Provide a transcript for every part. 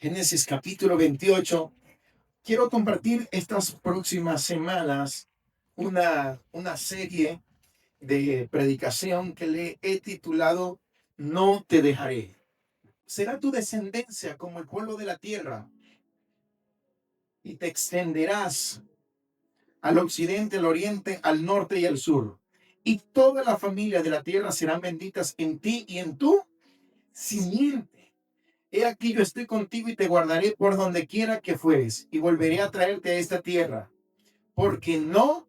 Génesis capítulo 28. Quiero compartir estas próximas semanas una serie de predicación que le he titulado No te dejaré. Será tu descendencia como el pueblo de la tierra y te extenderás al occidente, al oriente, al norte y al sur. Y toda la familia de la tierra serán benditas en ti y en tu simiente. He aquí yo estoy contigo y te guardaré por donde quiera que fueres y volveré a traerte a esta tierra, porque no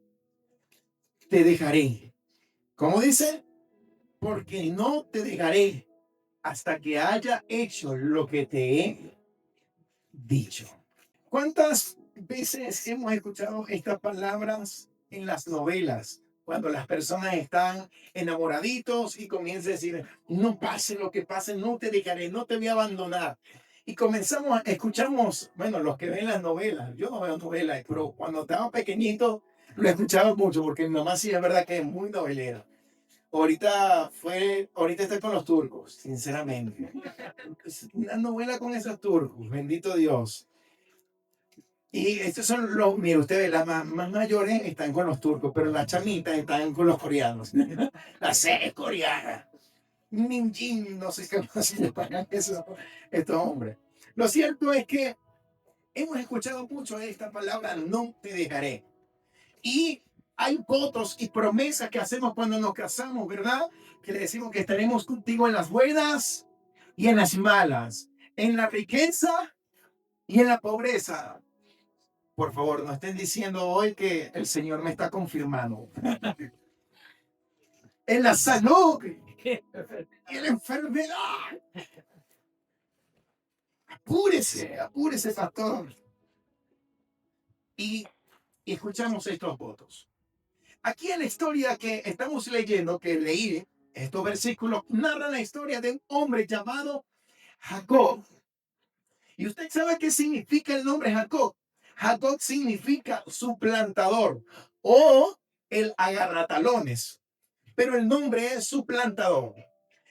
te dejaré. ¿Cómo dice? Porque no te dejaré hasta que haya hecho lo que te he dicho. ¿Cuántas veces hemos escuchado estas palabras en las novelas? Cuando las personas están enamoraditos y comienzan a decir, no pase lo que pase, no te dejaré, no te voy a abandonar. Y escuchamos, bueno, los que ven las novelas, yo no veo novelas, pero cuando estaba pequeñito lo escuchaba mucho porque mi mamá sí es verdad que es muy novelera. Ahorita está con los turcos, sinceramente. Es una novela con esos turcos, bendito Dios. Y estos son mire ustedes, las más mayores están con los turcos, pero las chamitas están con los coreanos. La serie coreana. Minjin, no sé cómo se llaman estos hombres. Lo cierto es que hemos escuchado mucho esta palabra, no te dejaré. Y hay votos y promesas que hacemos cuando nos casamos, ¿verdad? Que le decimos que estaremos contigo en las buenas y en las malas, en la riqueza y en la pobreza. Por favor, no estén diciendo hoy que el Señor me está confirmando. En la salud y en la enfermedad. Apúrese, apúrese, pastor. Y escuchamos estos votos. Aquí en la historia que estamos leyendo, que leí, estos versículos narran la historia de un hombre llamado Jacob. ¿Y usted sabe qué significa el nombre Jacob? Jacob significa suplantador o el agarratalones, pero el nombre es suplantador.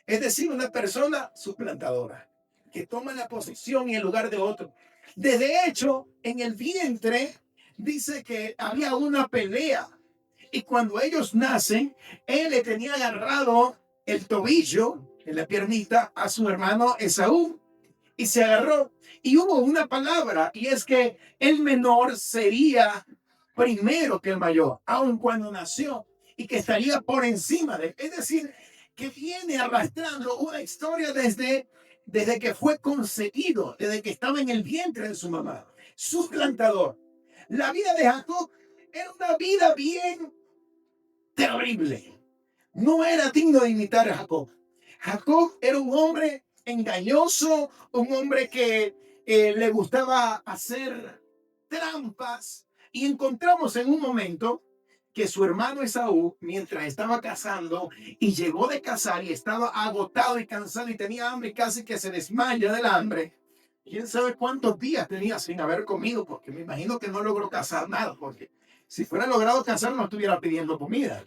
Es decir, una persona suplantadora que toma la posición y el lugar de otro. De hecho, en el vientre dice que había una pelea y cuando ellos nacen, él le tenía agarrado el tobillo en la piernita a su hermano Esaú y se agarró. Y hubo una palabra y es que el menor sería primero que el mayor, aun cuando nació, y que estaría por encima de él. Es decir, que viene arrastrando una historia desde que fue concebido, desde que estaba en el vientre de su mamá. Suplantador. La vida de Jacob era una vida bien terrible. No era digno de imitar a Jacob. Jacob era un hombre engañoso, un hombre que le gustaba hacer trampas. Y encontramos en un momento que su hermano Esaú, mientras estaba cazando y llegó de cazar y estaba agotado y cansado y tenía hambre y casi que se desmaya del hambre. ¿Quién sabe cuántos días tenía sin haber comido? Porque me imagino que no logró cazar nada, porque si fuera logrado cazar no estuviera pidiendo comida.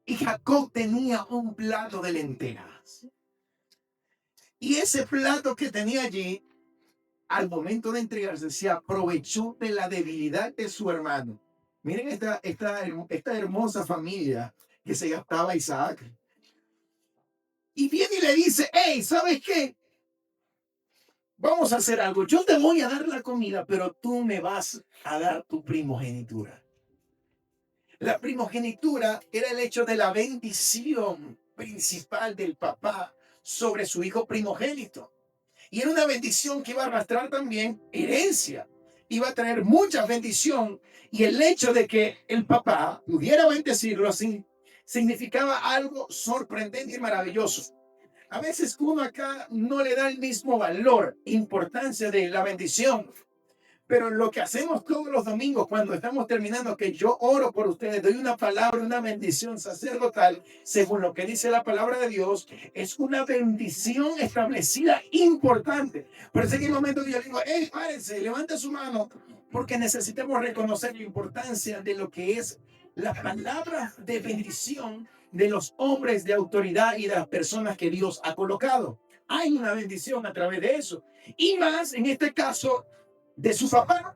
Y Jacob tenía un plato de lentejas. Y ese plato que tenía allí, al momento de entregarse, se aprovechó de la debilidad de su hermano. Miren esta hermosa familia que se gastaba Isaac. Y viene y le dice, hey, ¿sabes qué? Vamos a hacer algo. Yo te voy a dar la comida, pero tú me vas a dar tu primogenitura. La primogenitura era el hecho de la bendición principal del papá sobre su hijo primogénito. Y era una bendición que iba a arrastrar también herencia. Iba a traer mucha bendición. Y el hecho de que el papá pudiera bendecirlo así significaba algo sorprendente y maravilloso. A veces uno acá no le da el mismo valor, importancia de la bendición. Pero lo que hacemos todos los domingos cuando estamos terminando, que yo oro por ustedes, doy una palabra, una bendición sacerdotal, según lo que dice la palabra de Dios, es una bendición establecida importante. Pero en ese momento yo digo, hey, párense, levante su mano, porque necesitamos reconocer la importancia de lo que es la palabra de bendición de los hombres de autoridad y de las personas que Dios ha colocado. Hay una bendición a través de eso. Y más en este caso de su papá.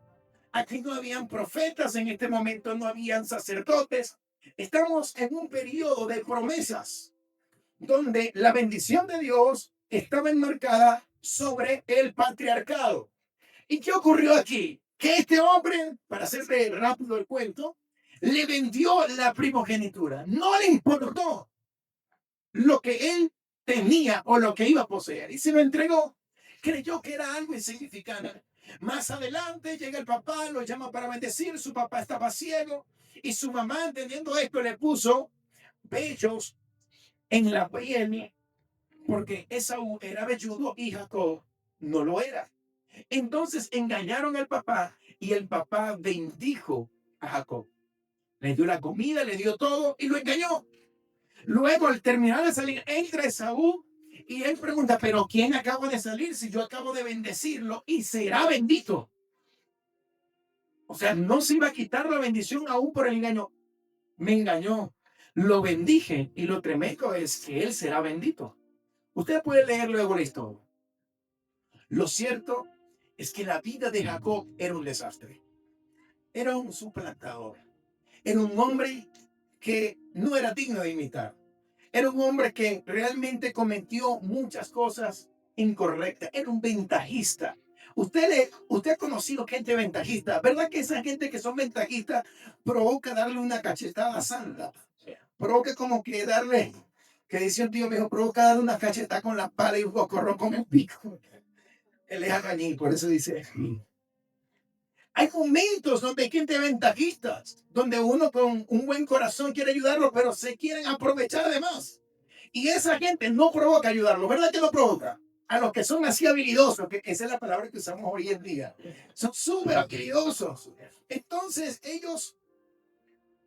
Aquí no habían profetas, en este momento no habían sacerdotes. Estamos en un periodo de promesas donde la bendición de Dios estaba enmarcada sobre el patriarcado. ¿Y qué ocurrió aquí? Que este hombre, para hacerte rápido el cuento, le vendió la primogenitura. No le importó lo que él tenía o lo que iba a poseer y se lo entregó. Creyó que era algo insignificante. Más adelante llega el papá, lo llama para bendecir. Su papá estaba ciego y su mamá, entendiendo esto, le puso vellos en la piel porque Esaú era velludo y Jacob no lo era. Entonces engañaron al papá y el papá bendijo a Jacob. Le dio la comida, le dio todo y lo engañó. Luego, al terminar de salir, entra Esaú y él pregunta, pero ¿quién acaba de salir si yo acabo de bendecirlo y será bendito? O sea, no se iba a quitar la bendición aún por el engaño. Me engañó, lo bendije y lo tremendo es que él será bendito. Usted puede leer luego la historia. Lo cierto es que la vida de Jacob era un desastre. Era un suplantador. Era un hombre que no era digno de imitar. Era un hombre que realmente cometió muchas cosas incorrectas. Era un ventajista. Usted ha conocido gente ventajista. ¿Verdad que esa gente que son ventajistas provoca darle una cachetada santa? Provoca como que darle, que dice un tío viejo, provoca darle una cachetada con la pala y un cocorrón con el pico. Él es agañí, por eso dice. Hay momentos donde hay gente ventajistas, donde uno con un buen corazón quiere ayudarlo, pero se quieren aprovechar de más. Y esa gente no provoca ayudarlo, ¿verdad que no provoca? A los que son así habilidosos, que esa es la palabra que usamos hoy en día, son súper habilidosos. Entonces ellos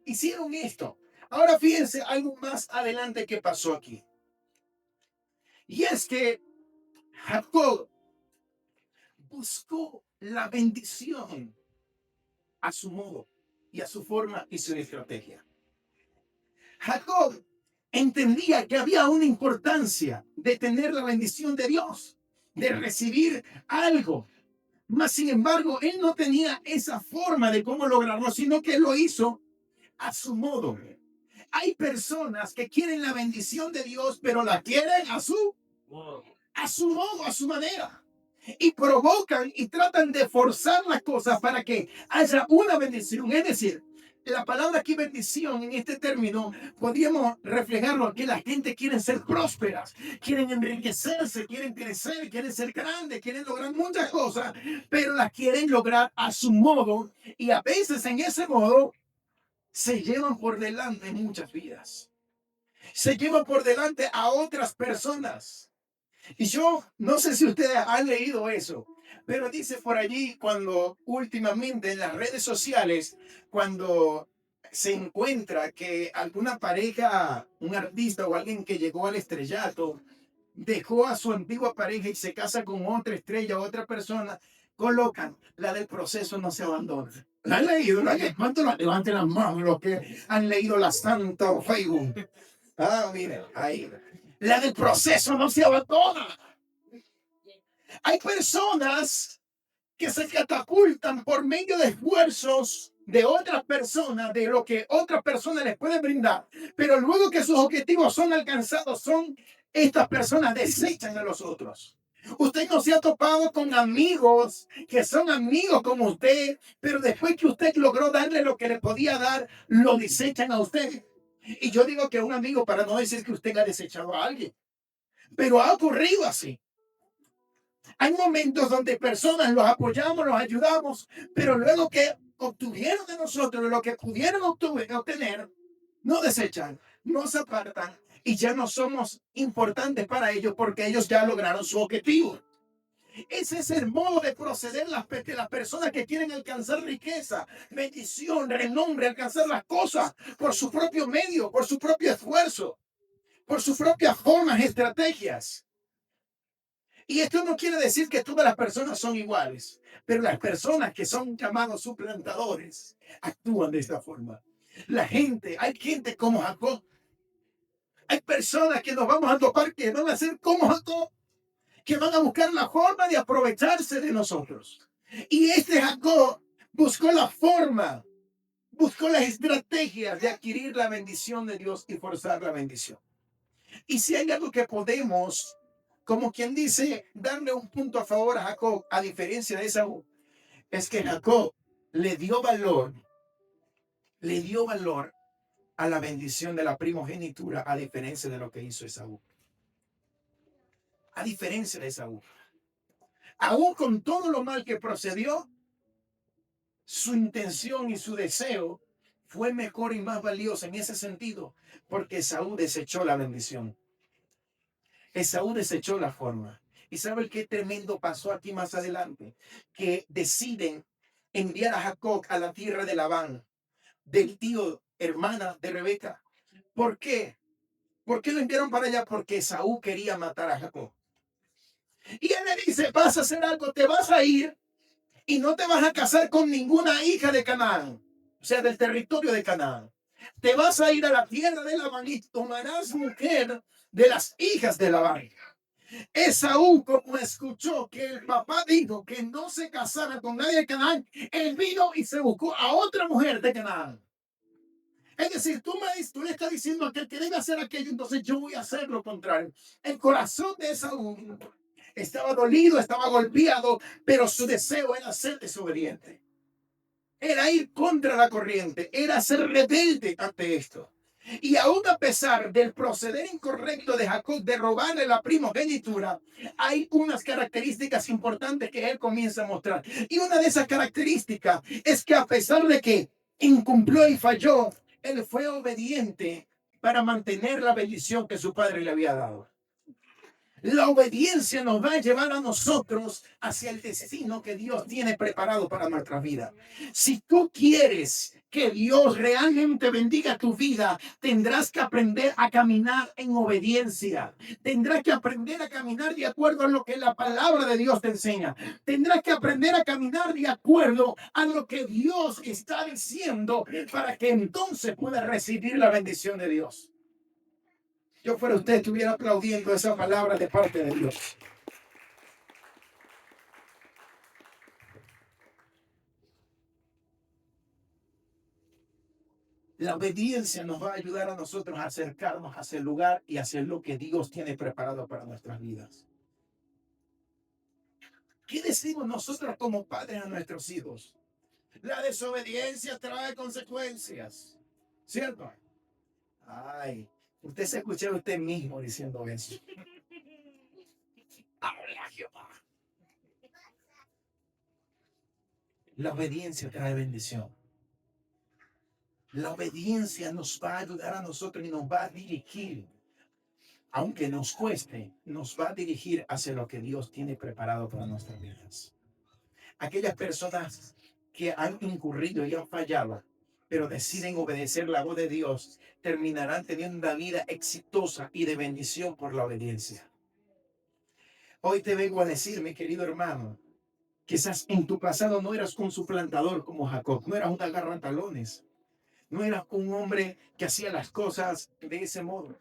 hicieron esto. Ahora fíjense algo más adelante que pasó aquí. Y es que Jacob buscó la bendición a su modo y a su forma y su estrategia. Jacob entendía que había una importancia de tener la bendición de Dios, de recibir algo. Mas, sin embargo, él no tenía esa forma de cómo lograrlo, sino que lo hizo a su modo. Hay personas que quieren la bendición de Dios, pero la quieren a su modo, a su manera. Y provocan y tratan de forzar las cosas para que haya una bendición. Es decir, la palabra aquí bendición en este término podríamos reflejarlo que la gente quiere ser prósperas, quieren enriquecerse, quieren crecer, quieren ser grandes, quieren lograr muchas cosas, pero las quieren lograr a su modo y a veces en ese modo se llevan por delante muchas vidas, se llevan por delante a otras personas. Y yo no sé si ustedes han leído eso, pero dice por allí cuando últimamente en las redes sociales, cuando se encuentra que alguna pareja, un artista o alguien que llegó al estrellato, dejó a su antigua pareja y se casa con otra estrella, otra persona, colocan la del proceso no se abandona. ¿La han leído? ¿Cuánto la levanten las manos los que han leído la Santa Facebook? Ah, miren, ahí. La del proceso no se abandona. Hay personas que se catapultan por medio de esfuerzos de otras personas, de lo que otras personas les pueden brindar, pero luego que sus objetivos son alcanzados, estas personas desechan a los otros. Usted no se ha topado con amigos que son amigos como usted, pero después que usted logró darle lo que le podía dar, lo desechan a usted. Y yo digo que un amigo, para no decir que usted ha desechado a alguien, pero ha ocurrido así. Hay momentos donde personas los apoyamos, los ayudamos, pero luego que obtuvieron de nosotros lo que pudieron obtener, no desechan, no se apartan y ya no somos importantes para ellos porque ellos ya lograron su objetivo. Ese es el modo de proceder de las personas que quieren alcanzar riqueza, bendición, renombre, alcanzar las cosas por su propio medio, por su propio esfuerzo, por sus propias formas, estrategias. Y esto no quiere decir que todas las personas son iguales, pero las personas que son llamados suplantadores actúan de esta forma. Hay gente como Jacob. Hay personas que nos vamos a topar que van a ser como Jacob, que van a buscar la forma de aprovecharse de nosotros. Y este Jacob buscó la forma, buscó las estrategias de adquirir la bendición de Dios y forzar la bendición. Y si hay algo que podemos, como quien dice, darle un punto a favor a Jacob, a diferencia de Esaú, es que Jacob le dio valor, le dio valor a la bendición de la primogenitura, a diferencia de lo que hizo Esaú. A diferencia de Esaú. Aún con todo lo mal que procedió, su intención y su deseo fue mejor y más valioso en ese sentido, porque Esaú desechó la bendición. Esaú desechó la forma. ¿Y sabe qué tremendo pasó aquí más adelante? Que deciden enviar a Jacob a la tierra de Labán, del tío, hermana de Rebeca. ¿Por qué? ¿Por qué lo enviaron para allá? Porque Esaú quería matar a Jacob. Y él le dice, vas a hacer algo, te vas a ir y no te vas a casar con ninguna hija de Canaán, o sea, del territorio de Canaán. Te vas a ir a la tierra de Labán y tomarás mujer de las hijas de Labán. Esaú, como escuchó que el papá dijo que no se casara con nadie de Canaán, él vino y se buscó a otra mujer de Canaán. Es decir, tú le estás diciendo a aquel que debe hacer aquello, entonces yo voy a hacer lo contrario. El corazón de Esaú estaba dolido, estaba golpeado, pero su deseo era ser desobediente. Era ir contra la corriente, era ser rebelde ante esto. Y aún a pesar del proceder incorrecto de Jacob de robarle la primogenitura, hay unas características importantes que él comienza a mostrar. Y una de esas características es que a pesar de que incumplió y falló, él fue obediente para mantener la bendición que su padre le había dado. La obediencia nos va a llevar a nosotros hacia el destino que Dios tiene preparado para nuestra vida. Si tú quieres que Dios realmente bendiga tu vida, tendrás que aprender a caminar en obediencia. Tendrás que aprender a caminar de acuerdo a lo que la palabra de Dios te enseña. Tendrás que aprender a caminar de acuerdo a lo que Dios está diciendo para que entonces puedas recibir la bendición de Dios. Yo fuera usted, estuviera aplaudiendo esa palabra de parte de Dios. La obediencia nos va a ayudar a nosotros a acercarnos hacia el lugar y hacer lo que Dios tiene preparado para nuestras vidas. ¿Qué decimos nosotros como padres a nuestros hijos? La desobediencia trae consecuencias, ¿cierto? Ay, usted se escucha a usted mismo diciendo eso. Habla Jehová. La obediencia trae bendición. La obediencia nos va a ayudar a nosotros y nos va a dirigir. Aunque nos cueste, nos va a dirigir hacia lo que Dios tiene preparado para nuestras vidas. Aquellas personas que han incurrido y han fallado, pero deciden obedecer la voz de Dios, terminarán teniendo una vida exitosa y de bendición por la obediencia. Hoy te vengo a decir, mi querido hermano, quizás en tu pasado no eras un suplantador como Jacob, no eras un agarrantalones, no eras un hombre que hacía las cosas de ese modo.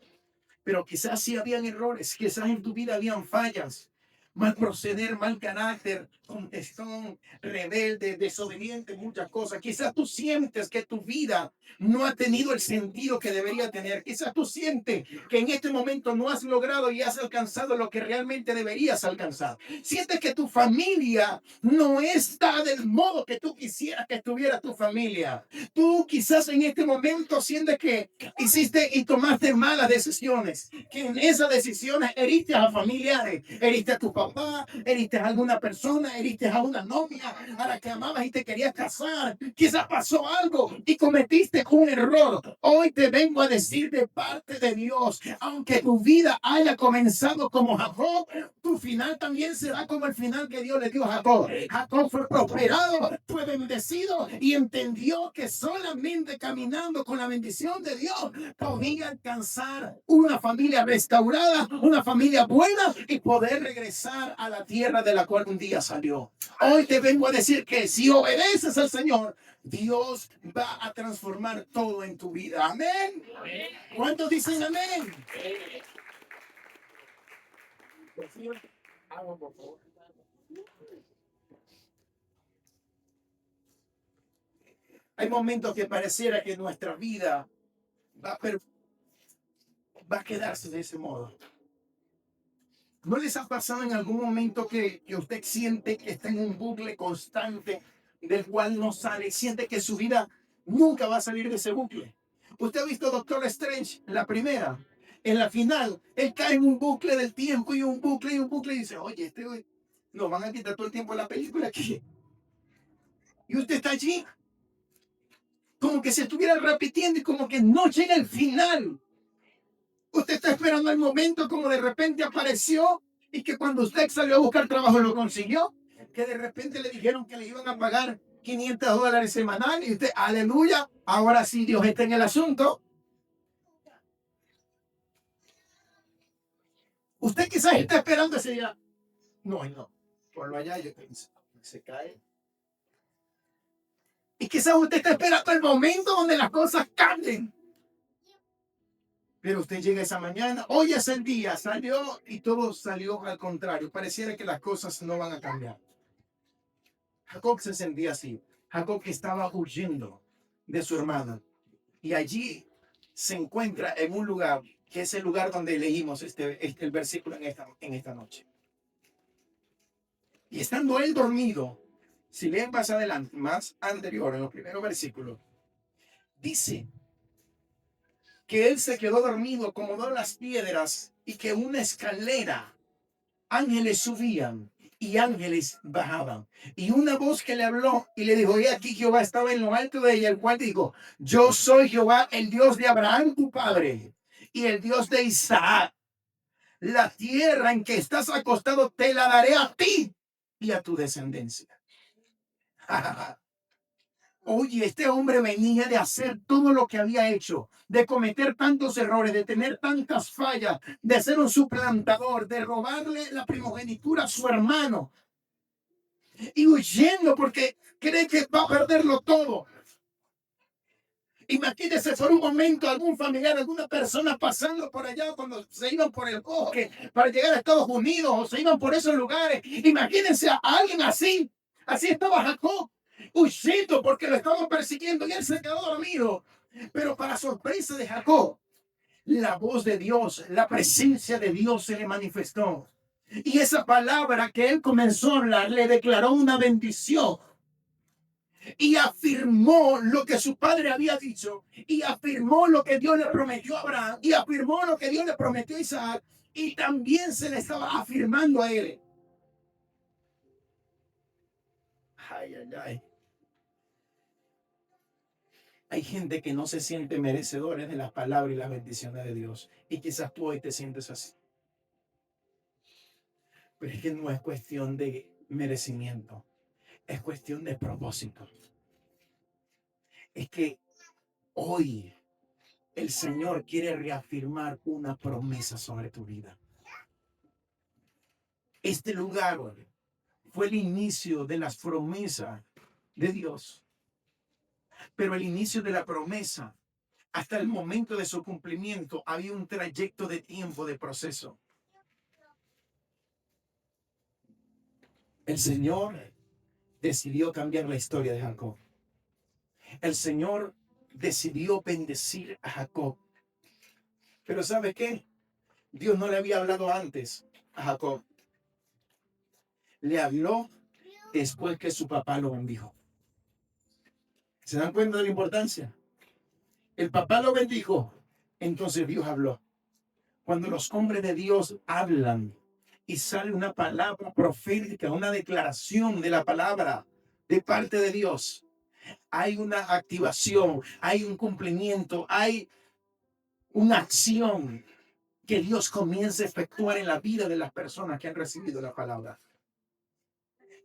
Pero quizás sí habían errores, quizás en tu vida habían fallas, mal proceder, mal carácter, contestón, rebelde, desobediente, muchas cosas. Quizás tú sientes que tu vida no ha tenido el sentido que debería tener. Quizás tú sientes que en este momento no has logrado y has alcanzado lo que realmente deberías alcanzar. Sientes que tu familia no está del modo que tú quisieras que estuviera tu familia. Tú quizás en este momento sientes que hiciste y tomaste malas decisiones, que en esas decisiones heriste a familiares, heriste a tu papá, heriste a alguna persona, heriste a una novia a la que amabas y te querías casar. Quizás pasó algo y cometiste un error. Hoy te vengo a decir de parte de Dios, aunque tu vida haya comenzado como Jacob, tu final también será como el final que Dios le dio a Jacob. Jacob fue prosperado, fue bendecido y entendió que solamente caminando con la bendición de Dios podía alcanzar una familia restaurada, una familia buena y poder regresar a la tierra de la cual un día salió. Hoy te vengo a decir que si obedeces al Señor, Dios va a transformar todo en tu vida. Amén. ¿Cuántos dicen amén? Hay momentos que pareciera que nuestra vida va a, va a quedarse de ese modo. ¿No les ha pasado en algún momento que usted siente que está en un bucle constante del cual no sale? Siente que su vida nunca va a salir de ese bucle. Usted ha visto Doctor Strange, la primera. En la final, él cae en un bucle del tiempo y un bucle y dice, oye, nos van a quitar todo el tiempo de la película aquí. Y usted está allí como que se estuviera repitiendo y como que no llega el final. Usted está esperando el momento como de repente apareció y que cuando usted salió a buscar trabajo lo consiguió, que de repente le dijeron que le iban a pagar $500 semanal y usted, aleluya, ahora sí Dios está en el asunto. Usted quizás está esperando ese día. No, ponlo allá, se cae. Y quizás usted está esperando el momento donde las cosas cambien. Pero usted llega esa mañana, hoy es el día, salió y todo salió al contrario. Pareciera que las cosas no van a cambiar. Jacob se sentía así. Jacob estaba huyendo de su hermana. Y allí se encuentra en un lugar, que es el lugar donde leímos el versículo en esta noche. Y estando él dormido, si leen más adelante, más anterior, en los primeros versículos, dice que él se quedó dormido, acomodó las piedras y que una escalera, ángeles subían y ángeles bajaban. Y una voz que le habló y le dijo, y aquí Jehová estaba en lo alto de ella, el cual dijo, yo soy Jehová, el Dios de Abraham, tu padre, y el Dios de Isaac. La tierra en que estás acostado te la daré a ti y a tu descendencia. Oye, este hombre venía de hacer todo lo que había hecho, de cometer tantos errores, de tener tantas fallas, de ser un suplantador, de robarle la primogenitura a su hermano y huyendo porque cree que va a perderlo todo. Imagínese por un momento algún familiar, alguna persona pasando por allá cuando se iban por el bosque para llegar a Estados Unidos o se iban por esos lugares. Imagínense a alguien así. Así estaba Jacob, huyendo porque lo estaban persiguiendo y él se quedó dormido. Pero para sorpresa de Jacob, la voz de Dios, la presencia de Dios se le manifestó. Y esa palabra que él comenzó a hablar le declaró una bendición. Y afirmó lo que su padre había dicho, y afirmó lo que Dios le prometió a Abraham, y afirmó lo que Dios le prometió a Isaac, y también se le estaba afirmando a él. Ay. Hay gente que no se siente merecedores de las palabras y las bendiciones de Dios, y quizás tú hoy te sientes así. Pero es que no es cuestión de merecimiento, es cuestión de propósito. Es que hoy el Señor quiere reafirmar una promesa sobre tu vida. Este lugar fue el inicio de las promesas de Dios. Pero el inicio de la promesa, hasta el momento de su cumplimiento, había un trayecto de tiempo, de proceso. El Señor decidió cambiar la historia de Jacob. El Señor decidió bendecir a Jacob. Pero ¿sabe qué? Dios no le había hablado antes a Jacob. Le habló después que su papá lo bendijo. ¿Se dan cuenta de la importancia? El papá lo bendijo, entonces Dios habló. Cuando los hombres de Dios hablan y sale una palabra profética, una declaración de la palabra de parte de Dios, hay una activación, hay un cumplimiento, hay una acción que Dios comienza a efectuar en la vida de las personas que han recibido la palabra.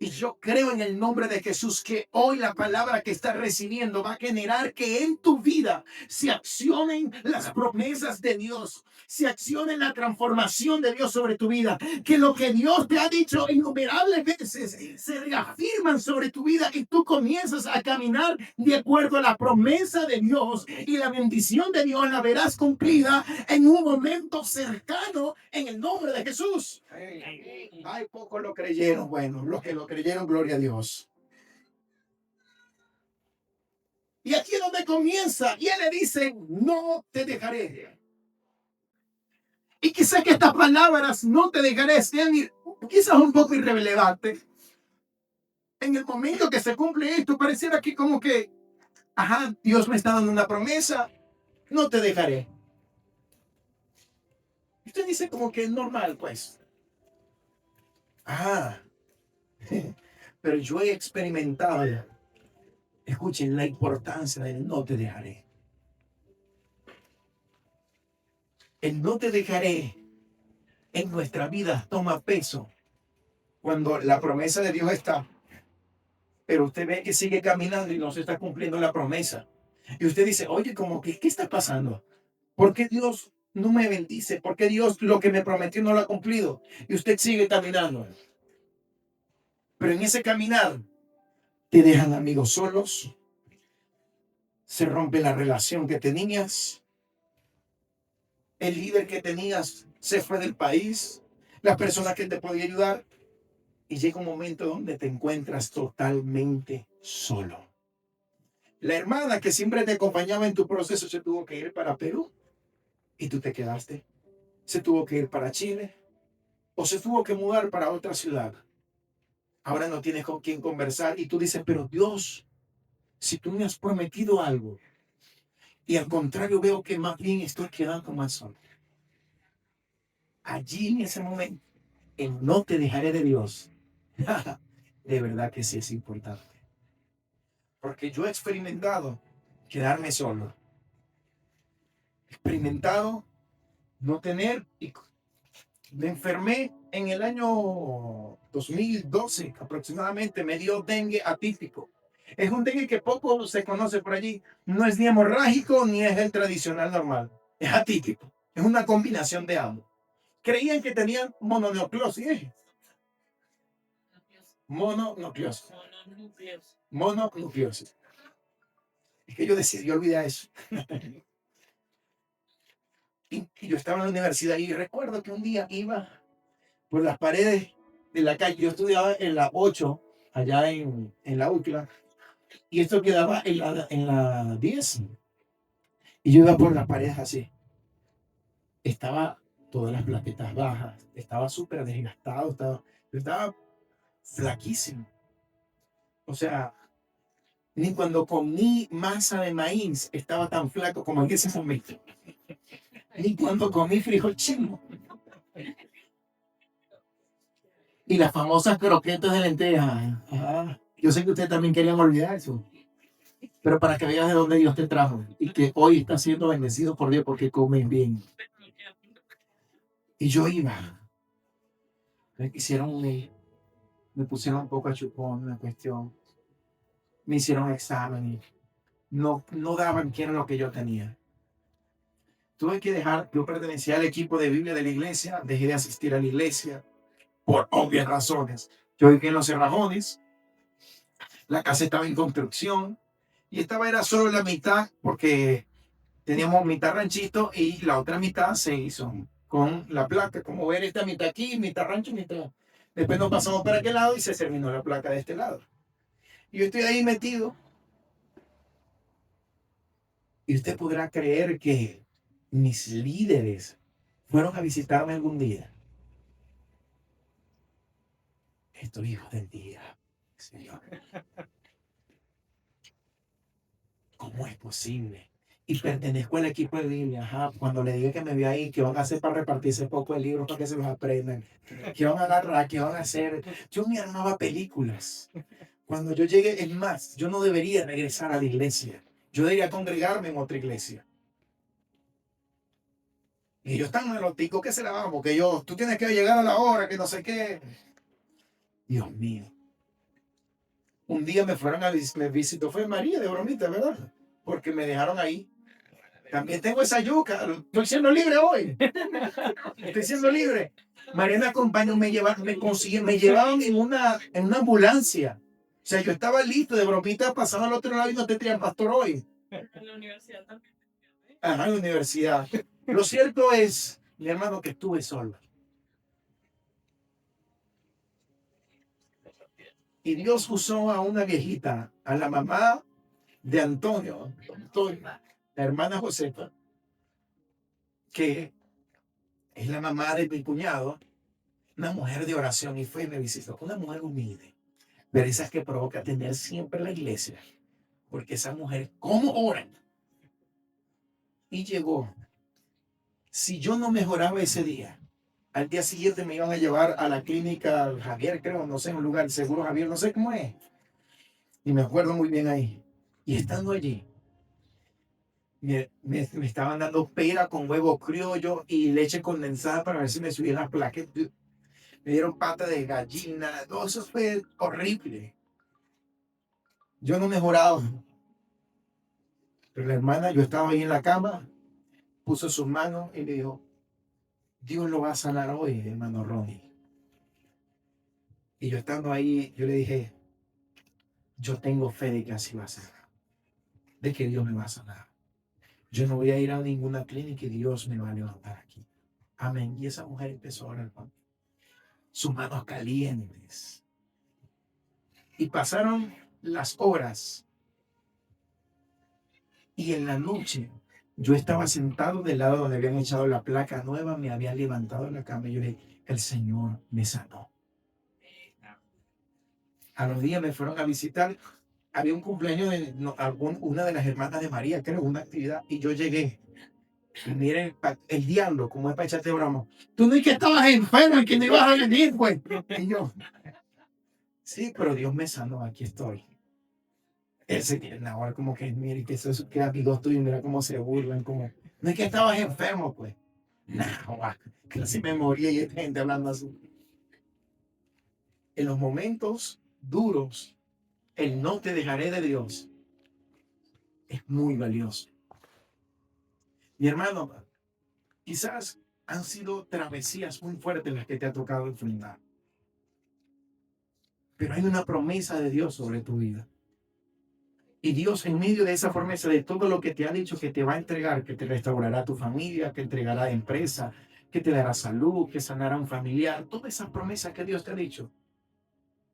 Y yo creo en el nombre de Jesús que hoy la palabra que estás recibiendo va a generar que en tu vida se accionen las promesas de Dios, se accione la transformación de Dios sobre tu vida, que lo que Dios te ha dicho innumerables veces se reafirman sobre tu vida y tú comienzas a caminar de acuerdo a la promesa de Dios y la bendición de Dios la verás cumplida en un momento cercano en el nombre de Jesús. Hay pocos lo creyeron, bueno, los que lo creyeron, gloria a Dios. Y aquí es donde comienza, y él le dice, no te dejaré. Y quizás que estas palabras, no te dejaré, sean quizás un poco irrelevantes. En el momento que se cumple esto, pareciera que como que, ajá, Dios me está dando una promesa, no te dejaré. Y usted dice como que es normal, pues. Ah, pero yo he experimentado, escuchen, la importancia del no te dejaré. El no te dejaré en nuestra vida toma peso cuando la promesa de Dios está, pero usted ve que sigue caminando y no se está cumpliendo la promesa. Y usted dice, oye, como que, ¿qué está pasando? ¿Por qué Dios no me bendice? ¿Por qué Dios lo que me prometió no lo ha cumplido? Y usted sigue caminando. Pero en ese caminar te dejan amigos solos, se rompe la relación que tenías, el líder que tenías se fue del país, las personas que te podían ayudar, y llega un momento donde te encuentras totalmente solo. La hermana que siempre te acompañaba en tu proceso se tuvo que ir para Perú y tú te quedaste. Se tuvo que ir para Chile o se tuvo que mudar para otra ciudad. Ahora no tienes con quién conversar y tú dices, pero Dios, si tú me has prometido algo y al contrario veo que más bien estoy quedando más solo. Allí en ese momento, el no te dejaré de Dios, de verdad que sí es importante. Porque yo he experimentado quedarme solo. He experimentado no tener y me enfermé en el año 2012 aproximadamente, me dio dengue atípico. Es un dengue que poco se conoce por allí. No es ni hemorrágico ni es el tradicional normal. Es atípico. Es una combinación de ambos. Creían que tenían mononucleosis. Mononucleosis. Mononucleosis. Es que yo decía, yo olvidé eso. Y yo estaba en la universidad y recuerdo que un día iba por las paredes de la calle. Yo estudiaba en la 8 allá en la UCLA, y esto quedaba en la 10. Y yo iba por las paredes así. Estaba todas las plaquetas bajas, estaba súper desgastado, yo estaba flaquísimo. O sea, ni cuando comí masa de maíz estaba tan flaco como en ese momento. Ni cuando comí frijol chino. Y las famosas croquetas de lentejas. Ajá. Yo sé que ustedes también querían olvidar eso. Pero para que veas de dónde Dios te trajo y que hoy estás siendo bendecido por Dios porque comes bien. Y yo iba. Me hicieron, me pusieron un poco a chupón la cuestión. Me hicieron exámenes. No, no daban que era lo que yo tenía. Tuve que dejar, yo pertenecía al equipo de Biblia de la iglesia, dejé de asistir a la iglesia por obvias razones. Yo viví en Los Cerrajones, la casa estaba en construcción y estaba era solo la mitad porque teníamos mitad ranchito y la otra mitad se hizo con la placa, como ver esta mitad aquí, mitad rancho, mitad. Después nos pasamos para aquel lado y se terminó la placa de este lado. Y yo estoy ahí metido. Y usted podrá creer que mis líderes fueron a visitarme algún día. Estos hijos del día, Señor. ¿Cómo es posible? Y pertenezco al equipo de Biblia. Ajá, cuando le diga que me vea ahí, ¿qué van a hacer para repartirse poco de libros para que se los aprendan? ¿Qué van a agarrar? ¿Qué van a hacer? Yo me armaba películas. Cuando yo llegué, es más, yo no debería regresar a la iglesia. Yo debería congregarme en otra iglesia. Y ellos están eróticos que se la van, porque tú tienes que llegar a la hora, que no sé qué. Dios mío. Un día me visitó, fue María de bromita, ¿verdad? Porque me dejaron ahí. También tengo esa yuca. Estoy siendo libre hoy. Estoy siendo libre. María me acompañó, me llevaban en una ambulancia. O sea, yo estaba listo de bromita, pasaba al otro lado y no tendrían pastor hoy. En la universidad también. Ajá, en la universidad. Lo cierto es, mi hermano, que estuve solo. Y Dios usó a una viejita, a la mamá de Antonio, la hermana Josefa, que es la mamá de mi cuñado, una mujer de oración, y fue y me visitó, una mujer humilde, pero esas que provoca tener siempre la iglesia, porque esa mujer, ¿cómo oran? Y llegó. Si yo no mejoraba ese día, al día siguiente me iban a llevar a la clínica Javier, creo, no sé, en un lugar, seguro Javier, no sé cómo es. Y me acuerdo muy bien ahí. Y estando allí, me estaban dando pera con huevo criollo y leche condensada para ver si me subían las placas. Me dieron pata de gallina. Todo eso fue horrible. Yo no mejoraba. Pero la hermana, yo estaba ahí en la cama, puso sus manos y me dijo, Dios lo va a sanar hoy, hermano Ronnie. Y yo estando ahí, yo le dije, yo tengo fe de que así va a ser, de que Dios me va a sanar. Yo no voy a ir a ninguna clínica y Dios me va a levantar aquí. Amén. Y esa mujer empezó a orar por mí. Sus manos calientes. Y pasaron las horas. Y en la noche, yo estaba sentado del lado donde habían echado la placa nueva, me había levantado de la cama y yo le dije, el Señor me sanó. A los días me fueron a visitar. Había un cumpleaños de una de las hermanas de María, creo, una actividad, y yo llegué. Y miren, el diablo, como es para echarte broma. Tú no es que estabas enfermo y que no ibas a venir, pues. Y yo, sí, pero Dios me sanó, aquí estoy. Él se tiene ahora como que, mire, que eso queda amigos tuyos, mira cómo se burlan, como, no es que estabas enfermo, pues. No, casi me moría y hay gente hablando así. En los momentos duros, el no te dejaré de Dios es muy valioso. Mi hermano, quizás han sido travesías muy fuertes las que te ha tocado enfrentar. Pero hay una promesa de Dios sobre tu vida. Y Dios, en medio de esa promesa, de todo lo que te ha dicho que te va a entregar, que te restaurará tu familia, que entregará empresa, que te dará salud, que sanará un familiar, todas esas promesas que Dios te ha dicho,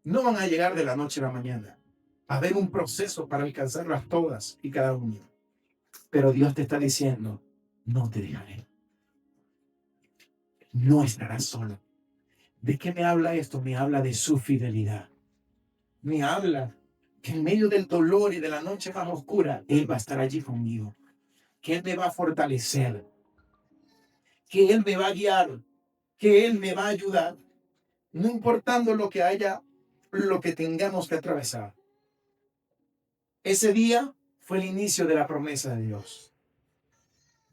no van a llegar de la noche a la mañana. Va a haber un proceso para alcanzarlas todas y cada una. Pero Dios te está diciendo, no te dejaré. No estarás solo. ¿De qué me habla esto? Me habla de su fidelidad. Me habla que en medio del dolor y de la noche más oscura, Él va a estar allí conmigo. Que Él me va a fortalecer. Que Él me va a guiar. Que Él me va a ayudar. No importando lo que haya, lo que tengamos que atravesar. Ese día fue el inicio de la promesa de Dios.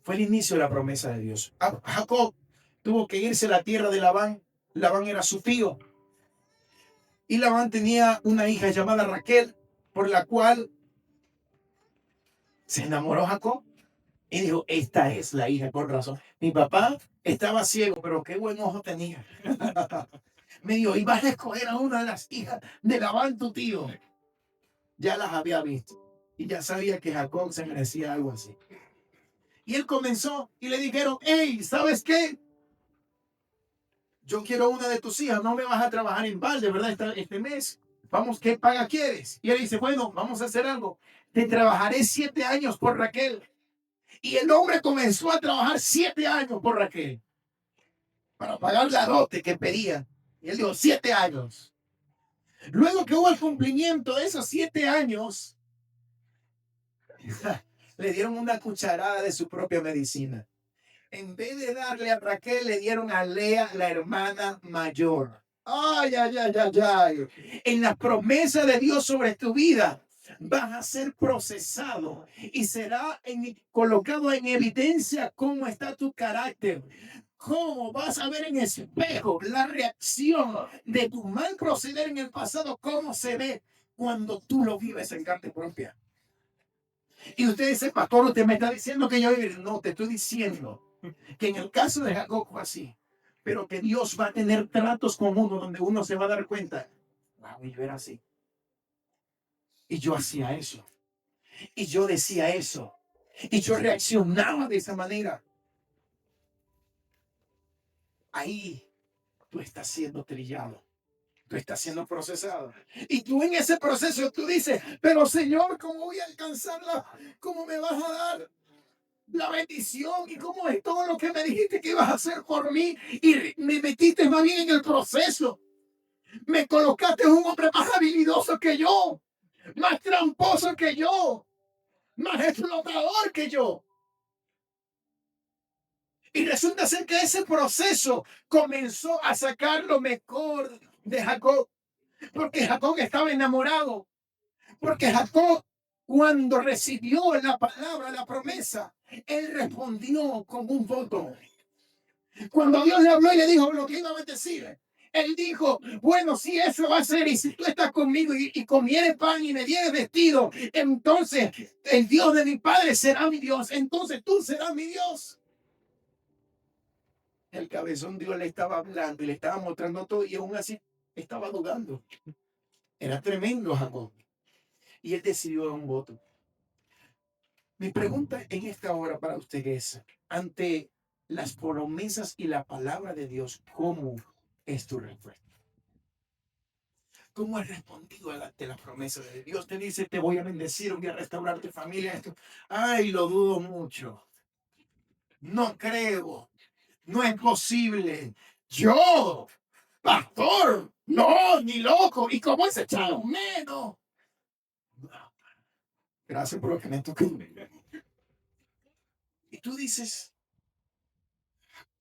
Fue el inicio de la promesa de Dios. Jacob tuvo que irse a la tierra de Labán. Labán era su tío. Y Labán tenía una hija llamada Raquel, por la cual se enamoró Jacob y dijo, esta es la hija, con razón. Mi papá estaba ciego, pero qué buen ojo tenía. Me dijo, y vas a escoger a una de las hijas de Labán, tu tío. Ya las había visto y ya sabía que Jacob se merecía algo así. Y él comenzó y le dijeron, hey, ¿sabes qué? Yo quiero una de tus hijas, no me vas a trabajar en balde, ¿verdad? Este mes. Vamos, ¿qué paga quieres? Y él dice, bueno, vamos a hacer algo. Te trabajaré 7 años por Raquel. Y el hombre comenzó a trabajar 7 años por Raquel para pagar la dote que pedía. Y él dijo, 7 años. Luego que hubo el cumplimiento de esos 7 años, le dieron una cucharada de su propia medicina. En vez de darle a Raquel, le dieron a Lea, la hermana mayor. Ay, ay, ay, ay, ay. En la promesa de Dios sobre tu vida, vas a ser procesado y será colocado en evidencia cómo está tu carácter. Cómo vas a ver en espejo la reacción de tu mal proceder en el pasado, cómo se ve cuando tú lo vives en carne propia. Y usted dice, pastor, usted me está diciendo que yo viviré. No, te estoy diciendo que en el caso de Jacob fue así, pero que Dios va a tener tratos con uno donde uno se va a dar cuenta, wow, yo era así. Y yo hacía eso. Y yo decía eso. Y yo reaccionaba de esa manera. Ahí tú estás siendo trillado. Tú estás siendo procesado. Y tú en ese proceso tú dices, pero Señor, ¿cómo voy a alcanzarla? ¿Cómo me vas a dar la bendición? ¿Y cómo es todo lo que me dijiste que ibas a hacer por mí? Y me metiste más bien en el proceso. Me colocaste un hombre más habilidoso que yo, más tramposo que yo, más explotador que yo. Y resulta ser que ese proceso comenzó a sacar lo mejor de Jacob, porque Jacob estaba enamorado, porque Jacob cuando recibió la palabra, la promesa, él respondió con un voto. Cuando Dios le habló y le dijo lo que iba a bendecir, él dijo, bueno, si eso va a ser, y si tú estás conmigo y comieres pan y me dieres vestido, entonces el Dios de mi padre será mi Dios, entonces tú serás mi Dios. El cabezón Dios le estaba hablando y le estaba mostrando todo y aún así estaba dudando. Era tremendo Jacob. Y él decidió dar un voto. Mi pregunta en esta hora para usted es, ante las promesas y la palabra de Dios, ¿cómo es tu respuesta? ¿Cómo has respondido ante las promesas de Dios? Te dice, te voy a bendecir, voy a restaurar tu familia. Esto. Ay, lo dudo mucho. No creo. No es posible. Yo, pastor, no, ni loco. ¿Y cómo es echado menos? Gracias por lo que me tocó. Y tú dices,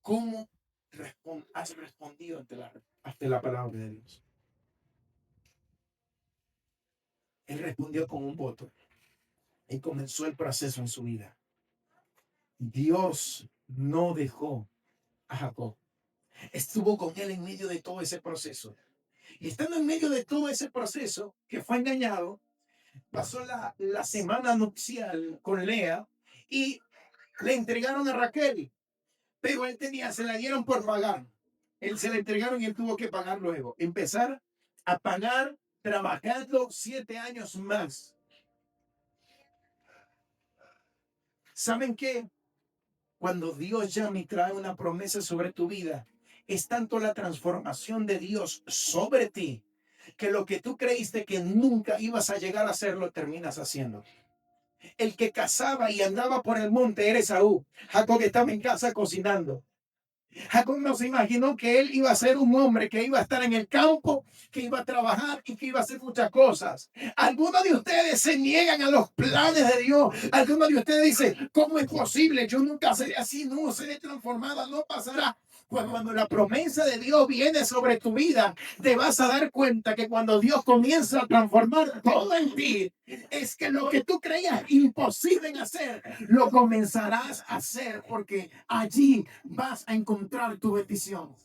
¿cómo has respondido ante la palabra de Dios? Él respondió con un voto y comenzó el proceso en su vida. Dios no dejó a Jacob. Estuvo con él en medio de todo ese proceso. Y estando en medio de todo ese proceso, que fue engañado, pasó la semana nupcial con Lea y le entregaron a Raquel. Pero él se la dieron por pagar. Él se la entregaron y él tuvo que pagar luego. Empezar a pagar trabajando 7 años más. ¿Saben qué? Cuando Dios llama y trae una promesa sobre tu vida, es tanto la transformación de Dios sobre ti, que lo que tú creíste que nunca ibas a llegar a hacer, lo terminas haciendo. El que cazaba y andaba por el monte era Esaú. Jacob estaba en casa cocinando. Jacob no se imaginó que él iba a ser un hombre que iba a estar en el campo, que iba a trabajar y que iba a hacer muchas cosas. Algunos de ustedes se niegan a los planes de Dios. Algunos de ustedes dicen, ¿cómo es posible? Yo nunca seré así, no seré transformada, no pasará. Pues cuando la promesa de Dios viene sobre tu vida, te vas a dar cuenta que cuando Dios comienza a transformar todo en ti, es que lo que tú creías imposible en hacer, lo comenzarás a hacer porque allí vas a encontrar tu bendición.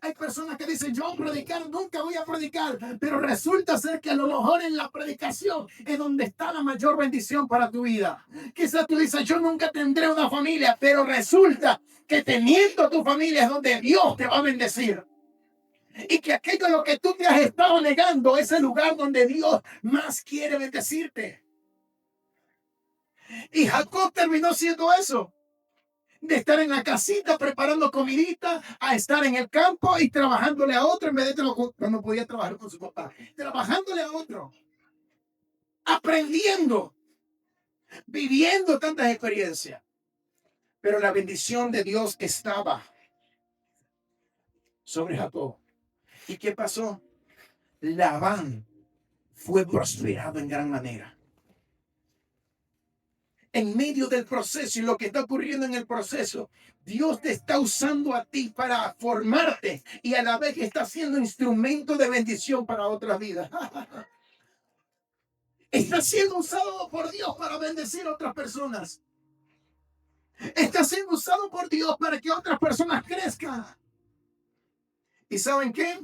Hay personas que dicen, yo predicar nunca voy a predicar, pero resulta ser que a lo mejor en la predicación es donde está la mayor bendición para tu vida. Quizás tú dices, yo nunca tendré una familia, pero resulta que teniendo tu familia es donde Dios te va a bendecir. Y que aquello a lo que tú te has estado negando es el lugar donde Dios más quiere bendecirte. Y Jacob terminó siendo eso. De estar en la casita preparando comidita, a estar en el campo y trabajándole a otro en vez de cuando podía trabajar con su papá. Trabajándole a otro. Aprendiendo. Viviendo tantas experiencias. Pero la bendición de Dios estaba sobre Jacob. ¿Y qué pasó? Labán fue prosperado en gran manera. En medio del proceso y lo que está ocurriendo en el proceso, Dios te está usando a ti para formarte y a la vez está siendo instrumento de bendición para otras vidas. Está siendo usado por Dios para bendecir a otras personas. Está siendo usado por Dios para que otras personas crezcan. ¿Y saben qué?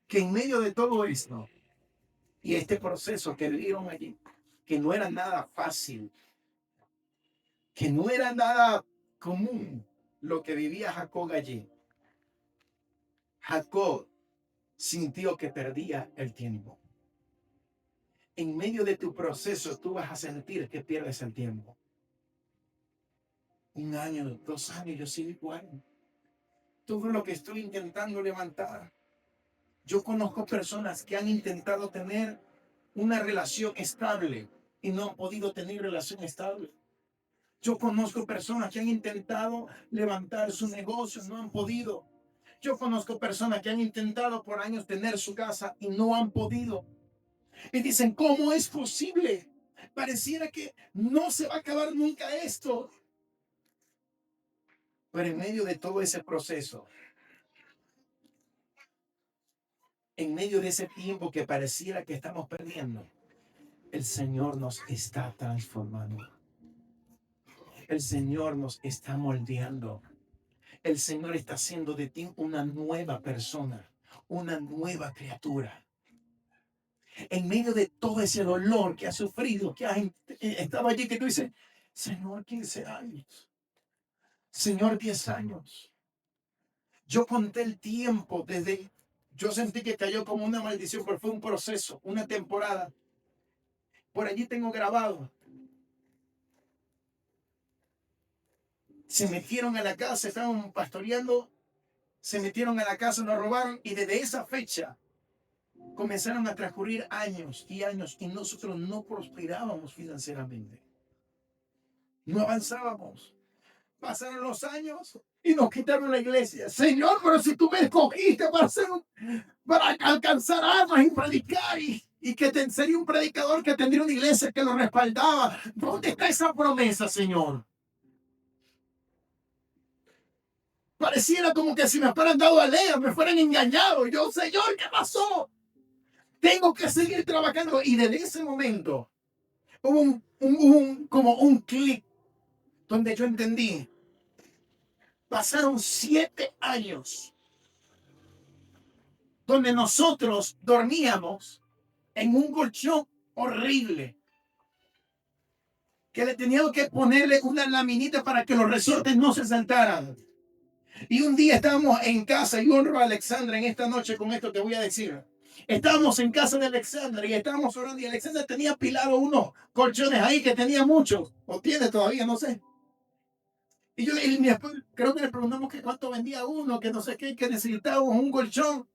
que en medio de todo esto y este proceso que vivieron allí, que no era nada fácil, que no era nada común lo que vivía Jacob allí, Jacob sintió que perdía el tiempo. En medio de tu proceso, tú vas a sentir que pierdes el tiempo. 1 año, 2 años, yo sigo igual. Todo lo que estoy intentando levantar. Yo conozco personas que han intentado tener una relación estable y no han podido tener relación estable. Yo conozco personas que han intentado levantar su negocio, no han podido. Yo conozco personas que han intentado por años tener su casa y no han podido. Y dicen, ¿cómo es posible? Pareciera que no se va a acabar nunca esto. Pero en medio de todo ese proceso, en medio de ese tiempo que pareciera que estamos perdiendo, el Señor nos está transformando. El Señor nos está moldeando. El Señor está haciendo de ti una nueva persona, una nueva criatura. En medio de todo ese dolor que has sufrido, que has estado allí, que tú dices, Señor, 15 años, Señor, 10 años. Yo conté el tiempo yo sentí que cayó como una maldición, pero fue un proceso, una temporada. Por allí tengo grabado. Se metieron a la casa, estaban pastoreando, se metieron a la casa, nos robaron y desde esa fecha comenzaron a transcurrir años y años y nosotros no prosperábamos financieramente. No avanzábamos. Pasaron los años y nos quitaron la iglesia. Señor, pero si tú me escogiste para alcanzar almas y predicar y que sería un predicador que tendría una iglesia que lo respaldaba. ¿Dónde está esa promesa, Señor? Pareciera como que si me fueran dado a leer, me fueran engañado. Yo, Señor, ¿qué pasó? Tengo que seguir trabajando. Y desde ese momento hubo como un clic donde yo entendí. Pasaron 7 años donde nosotros dormíamos en un colchón horrible, que le teníamos que ponerle una laminita para que los resortes no se saltaran. Y un día estábamos en casa, y honro a Alexandra en esta noche con esto que voy a decir. Estábamos en casa de Alexandra y estábamos orando, y Alexandra tenía apilado unos colchones ahí que tenía muchos, o tiene todavía, no sé. Y yo y mi esposo, creo que le preguntamos que cuánto vendía uno, que no sé qué, que necesitábamos un colchón.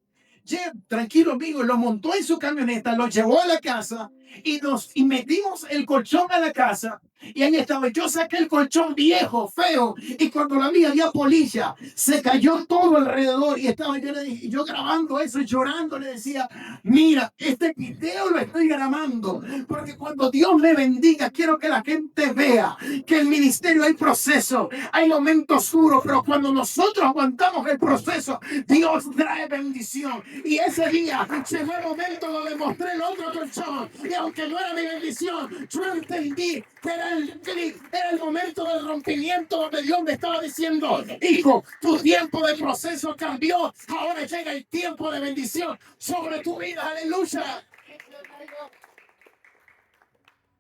Tranquilo, amigo, lo montó en su camioneta, lo llevó a la casa y metimos el colchón a la casa. Y ahí estaba. Yo saqué el colchón viejo, feo, y cuando la vi había polilla, se cayó todo alrededor. Y estaba yo grabando eso y llorando. Le decía, mira, este video lo estoy grabando porque cuando Dios me bendiga, quiero que la gente vea que el ministerio hay proceso, hay momentos duros, pero cuando nosotros aguantamos el proceso, Dios trae bendición. Y ese día llegó el momento donde mostré el otro colchón, y aunque no era mi bendición, yo entendí que era el momento del rompimiento, donde Dios me estaba diciendo, hijo, tu tiempo de proceso cambió, ahora llega el tiempo de bendición sobre tu vida. Aleluya.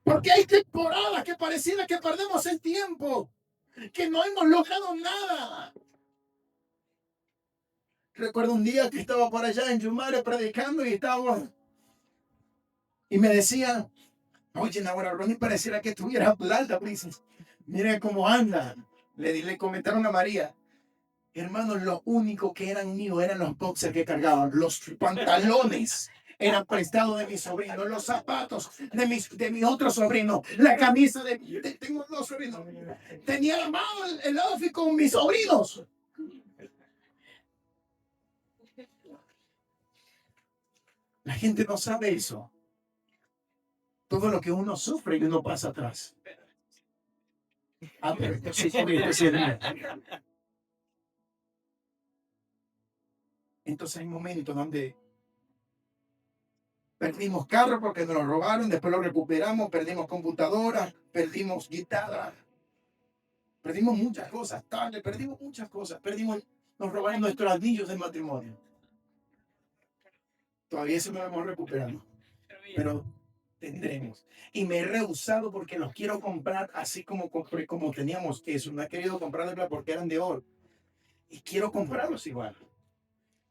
Porque hay temporadas que pareciera que perdemos el tiempo, que no hemos logrado nada. Recuerdo un día que estaba por allá en Yumare predicando y me decía, oye, Nahuara Ronnie, pareciera que tuviera plata, princesa. Mira cómo anda. Le comentaron a María, hermano, lo único que eran míos eran los boxers que cargaban, los pantalones eran prestados de mi sobrino, los zapatos de mi otro sobrino, la camisa tengo 2 sobrinos. Tenía la mano el outfit con mis sobrinos. La gente no sabe eso. Todo lo que uno sufre y uno pasa atrás. Pero entonces hay momentos donde perdimos carro porque nos lo robaron, después lo recuperamos, perdimos computadoras, perdimos guitarra, perdimos muchas cosas, perdimos muchas cosas, nos robaron nuestros anillos de matrimonio. Todavía eso no lo hemos recuperado, pero tendremos. Y me he rehusado porque los quiero comprar así como compré, como teníamos eso. No he querido comprarlos porque eran de oro. Y quiero comprarlos igual.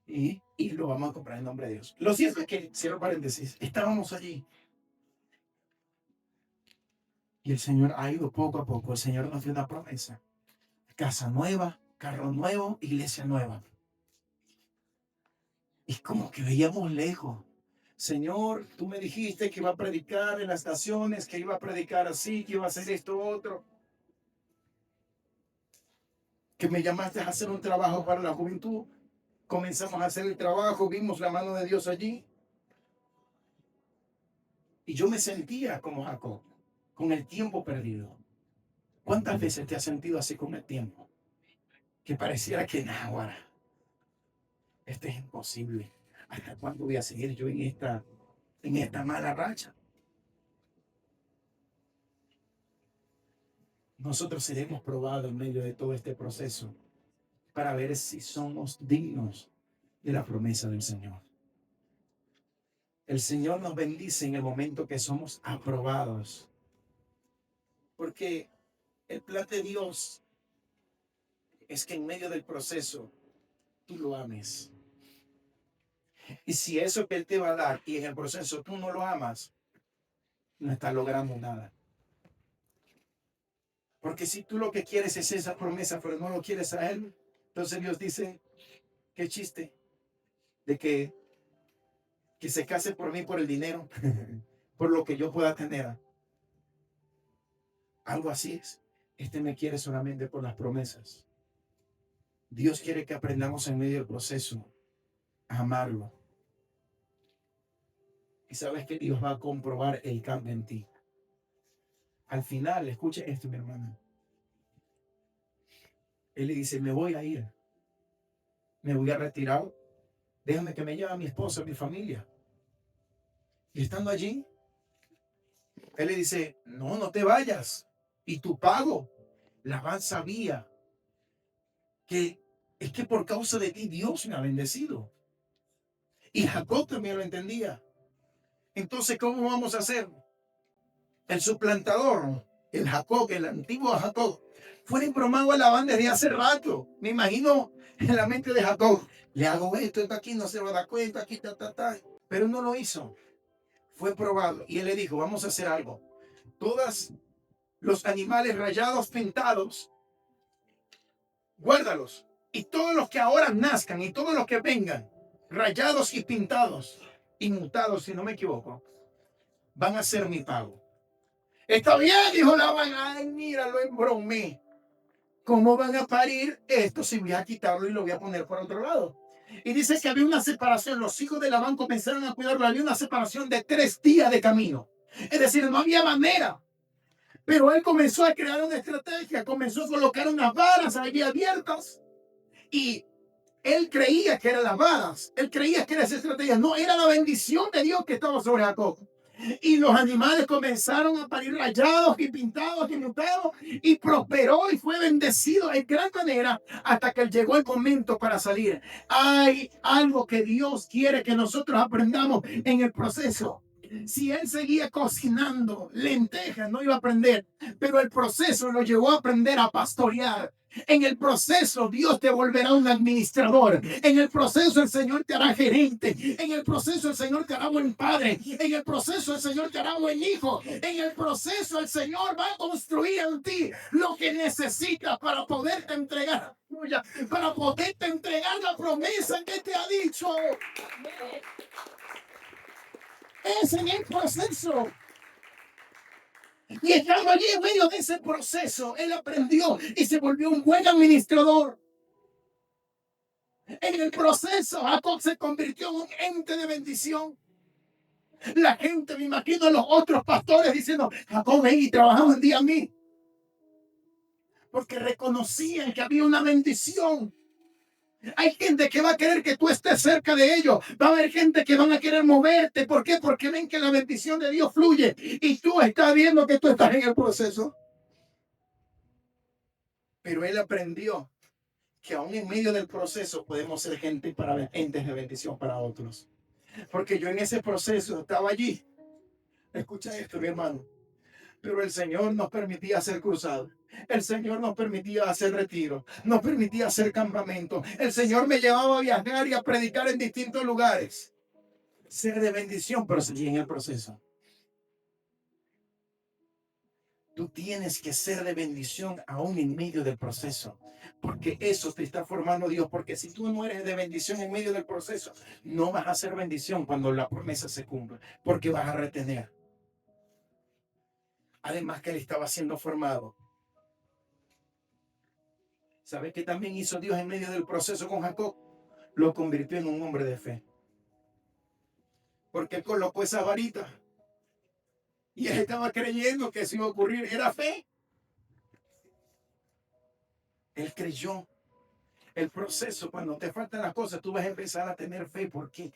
Y lo vamos a comprar en nombre de Dios. Lo cierto es que, cierro paréntesis, estábamos allí. Y el Señor ha ido poco a poco. El Señor nos dio una promesa. Casa nueva, carro nuevo, iglesia nueva. Y como que veíamos lejos. Señor, tú me dijiste que iba a predicar en las naciones, que iba a predicar así, que iba a hacer esto otro. Que me llamaste a hacer un trabajo para la juventud. Comenzamos a hacer el trabajo, vimos la mano de Dios allí. Y yo me sentía como Jacob, con el tiempo perdido. ¿Cuántas veces te has sentido así con el tiempo? Que pareciera que nada, esto es imposible. ¿Hasta cuándo voy a seguir yo en esta mala racha? Nosotros seremos probados en medio de todo este proceso para ver si somos dignos de la promesa del Señor. El Señor nos bendice en el momento que somos aprobados, porque el plan de Dios es que en medio del proceso tú lo ames. Y si eso que Él te va a dar y en el proceso tú no lo amas, no estás logrando nada. Porque si tú lo que quieres es esa promesa, pero no lo quieres a Él, entonces Dios dice, qué chiste de que se case por mí por el dinero, por lo que yo pueda tener. Algo así es. Este me quiere solamente por las promesas. Dios quiere que aprendamos en medio del proceso a amarlo. Y sabes que Dios va a comprobar el cambio en ti. Al final, escuche esto, mi hermana. Él le dice, me voy a ir. Me voy a retirar. Déjame que me lleve a mi esposa, a mi familia. Y estando allí, Él le dice, no, no te vayas. Y tu pago. Labán sabía que es que por causa de ti Dios me ha bendecido. Y Jacob también lo entendía. Entonces, ¿cómo vamos a hacer? El suplantador, el Jacob, el antiguo Jacob, fue embromado a Labán desde hace rato. Me imagino en la mente de Jacob, le hago esto aquí, no se va a dar cuenta, aquí, Pero no lo hizo. Fue probado. Y él le dijo, vamos a hacer algo. Todos los animales rayados, pintados, guárdalos. Y todos los que ahora nazcan y todos los que vengan, rayados y pintados, inmutados, si no me equivoco, van a ser mi pago. Está bien, dijo Labán. Ay, mira, lo embromé. ¿Cómo van a parir esto si voy a quitarlo y lo voy a poner por otro lado? Y dice que había una separación. Los hijos de Labán comenzaron a cuidarlo. Había una separación de 3 días de camino. Es decir, no había manera. Pero él comenzó a crear una estrategia. Comenzó a colocar unas varas allí abiertas. Y él creía que eran las varas. Él creía que era esa estrategia. No, era la bendición de Dios que estaba sobre Jacob. Y los animales comenzaron a parir rayados y pintados y mutados y prosperó y fue bendecido en gran manera hasta que llegó el momento para salir. Hay algo que Dios quiere que nosotros aprendamos en el proceso. Si él seguía cocinando lentejas, no iba a aprender, pero el proceso lo llevó a aprender a pastorear. En el proceso Dios te volverá un administrador. En el proceso el Señor te hará gerente. En el proceso el Señor te hará buen padre. En el proceso el Señor te hará buen hijo. En el proceso el Señor va a construir en ti lo que necesitas para poderte entregar. Para poderte entregar la promesa que te ha dicho. Es en el proceso. Y estando allí en medio de ese proceso, él aprendió y se volvió un buen administrador. En el proceso, Jacob se convirtió en un ente de bendición. La gente, me imagino, los otros pastores diciendo, Jacob, ven y trabajamos un día a mí. Porque reconocían que había una bendición. Hay gente que va a querer que tú estés cerca de ellos. Va a haber gente que van a querer moverte. ¿Por qué? Porque ven que la bendición de Dios fluye. Y tú estás viendo que tú estás en el proceso. Pero él aprendió que aún en medio del proceso podemos ser entes de bendición para otros. porque yo en ese proceso estaba allí. Escucha esto, mi hermano. Pero el Señor nos permitía hacer cruzadas. El Señor nos permitía hacer retiro. Nos permitía hacer campamento. El Señor me llevaba a viajar y a predicar en distintos lugares. Ser de bendición, pero seguí en el proceso. Tú tienes que ser de bendición aún en medio del proceso, porque eso te está formando Dios. Porque si tú no eres de bendición en medio del proceso, no vas a ser bendición cuando la promesa se cumpla, porque vas a retener. Además que él estaba siendo formado. ¿Sabes qué también hizo Dios en medio del proceso con Jacob? Lo convirtió en un hombre de fe, porque él colocó esa varita y él estaba creyendo que eso iba a ocurrir. Era fe. Él creyó. El proceso, cuando te faltan las cosas, tú vas a empezar a tener fe. ¿Por qué?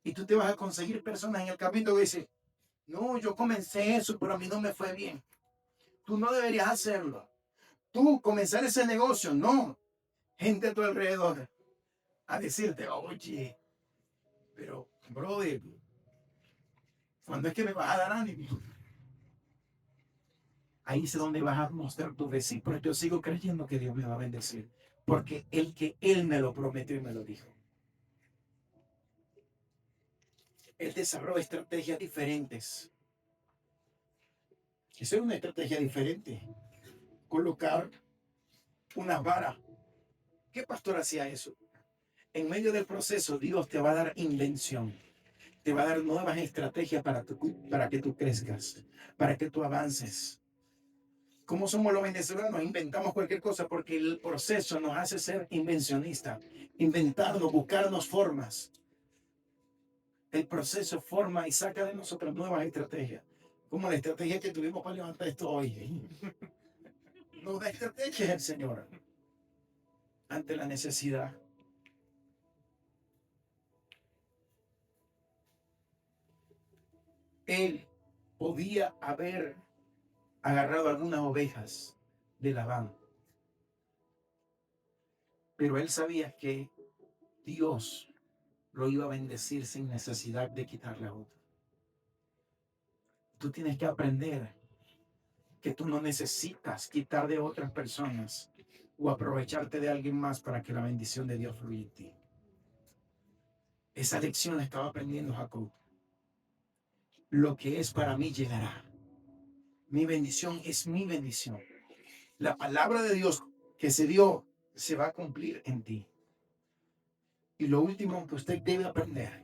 Y tú te vas a conseguir personas en el camino que dicen, no, yo comencé eso, pero a mí no me fue bien. Tú no deberías hacerlo. Tú comenzar ese negocio, no. Gente a tu alrededor a decirte, oye, pero, brother, ¿cuándo es que me vas a dar ánimo? Ahí es donde vas a mostrar tu decir, pero yo sigo creyendo que Dios me va a bendecir, porque Él me lo prometió y me lo dijo. Él desarrolla estrategias diferentes. Esa es una estrategia diferente. Colocar unas varas. ¿Qué pastor hacía eso? En medio del proceso, Dios te va a dar invención. Te va a dar nuevas estrategias para que tú crezcas, para que tú avances. ¿Cómo somos los venezolanos? Inventamos cualquier cosa porque el proceso nos hace ser invencionistas. Inventarnos, buscarnos formas. El proceso forma y saca de nosotros nuevas estrategias. Como la estrategia que tuvimos para levantar esto hoy. Nos da estrategias el Señor ante la necesidad. Él podía haber agarrado algunas ovejas de Labán, pero él sabía que Dios lo iba a bendecir sin necesidad de quitarle a otro. Tú tienes que aprender que tú no necesitas quitar de otras personas o aprovecharte de alguien más para que la bendición de Dios fluya en ti. Esa lección la estaba aprendiendo Jacob. Lo que es para mí llegará. Mi bendición es mi bendición. La palabra de Dios que se dio se va a cumplir en ti. Y lo último que usted debe aprender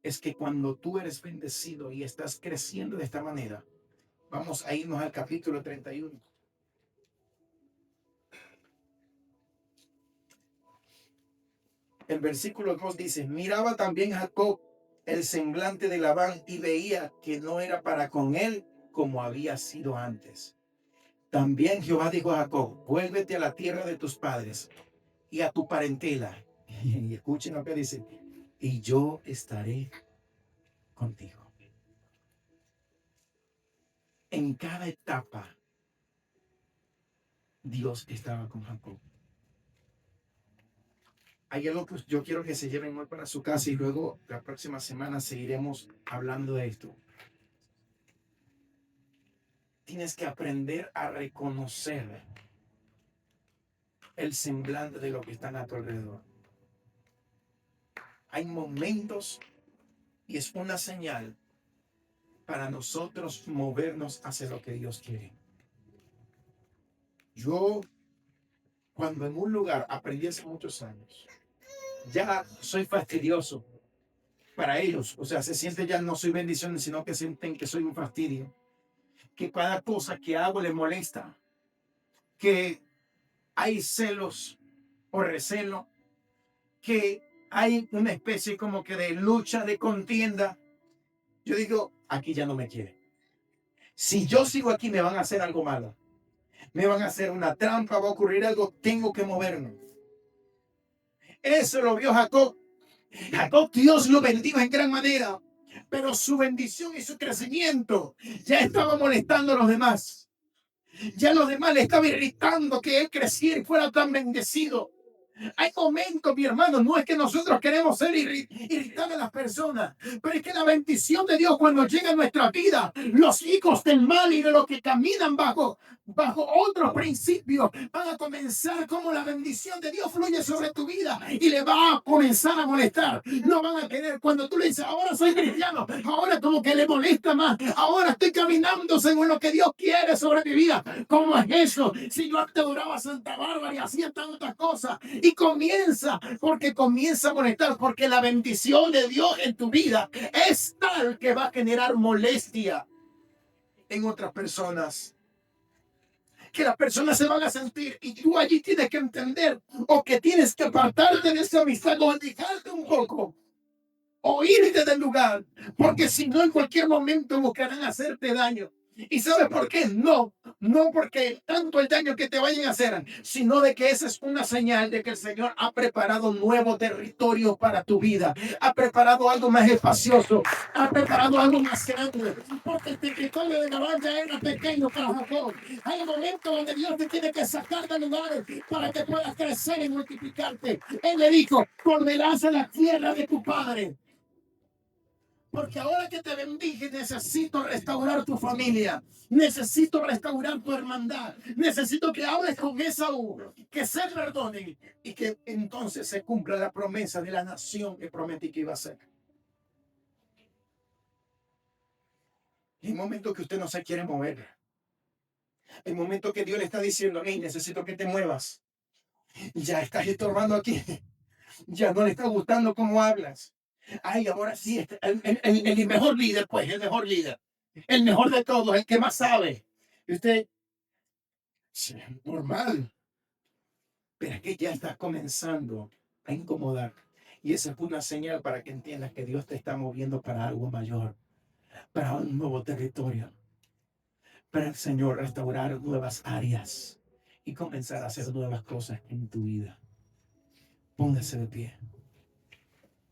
es que cuando tú eres bendecido y estás creciendo de esta manera, vamos a irnos al capítulo 31. El versículo 2 dice, miraba también Jacob el semblante de Labán y veía que no era para con él como había sido antes. También Jehová dijo a Jacob, vuélvete a la tierra de tus padres y a tu parentela. Y escuchen lo que dice, y yo estaré contigo. En cada etapa, Dios estaba con Jacob. Hay algo que yo quiero que se lleven hoy para su casa y luego la próxima semana seguiremos hablando de esto. Tienes que aprender a reconocer el semblante de lo que está a tu alrededor. Hay momentos y es una señal para nosotros movernos hacia lo que Dios quiere. Yo, cuando en un lugar aprendí hace muchos años, ya soy fastidioso para ellos. O sea, se siente ya no soy bendición, sino que sienten que soy un fastidio. Que cada cosa que hago les molesta. Que hay celos o recelo. Que hay una especie como que de lucha, de contienda. Yo digo, aquí ya no me quieren. Si yo sigo aquí, me van a hacer algo malo. Me van a hacer una trampa, va a ocurrir algo, tengo que moverme. Eso lo vio Jacob. Jacob, Dios lo bendijo en gran manera, pero su bendición y su crecimiento ya estaba molestando a los demás. Ya los demás le estaba irritando que él creciera y fuera tan bendecido. Hay momentos, mi hermano, no es que nosotros queremos ser irritar a las personas, pero es que la bendición de Dios cuando llega a nuestra vida, los hijos del mal y de los que caminan bajo otros principios, van a comenzar como la bendición de Dios fluye sobre tu vida y le va a comenzar a molestar. No van a querer cuando tú le dices, ahora soy cristiano, ahora como que le molesta más, ahora estoy caminando según lo que Dios quiere sobre mi vida. ¿Cómo es eso? Si yo antes adoraba a Santa Bárbara y hacía tantas cosas y porque comienza a molestar, porque la bendición de Dios en tu vida es tal que va a generar molestia en otras personas, que las personas se van a sentir y tú allí tienes que entender o que tienes que apartarte de esa amistad o alejarte un poco o irte del lugar, porque si no en cualquier momento buscarán hacerte daño. ¿Y sabes por qué? No porque tanto el daño que te vayan a hacer, sino de que esa es una señal de que el Señor ha preparado un nuevo territorio para tu vida, ha preparado algo más espacioso, ha preparado algo más grande, porque el territorio de Labán ya era pequeño para Jacob. Hay un momento donde Dios te tiene que sacar del lugar para que puedas crecer y multiplicarte. Él le dijo, volverás a la tierra de tu padre. Porque ahora que te bendije, necesito restaurar tu familia. Necesito restaurar tu hermandad. Necesito que hables con Esaú, que se perdonen y que entonces se cumpla la promesa de la nación que prometí que iba a ser. Hay momentos que usted no se quiere mover. Hay momentos que Dios le está diciendo, hey, necesito que te muevas. Ya estás estorbando aquí. Ya no le está gustando cómo hablas. Ay, ahora sí, el mejor líder, pues, el mejor líder. El mejor de todos, el que más sabe. Y usted, sí, normal. Pero es que ya está comenzando a incomodar. Y esa es una señal para que entiendas que Dios te está moviendo para algo mayor, para un nuevo territorio, para el Señor restaurar nuevas áreas y comenzar a hacer nuevas cosas en tu vida. Póngase de pie.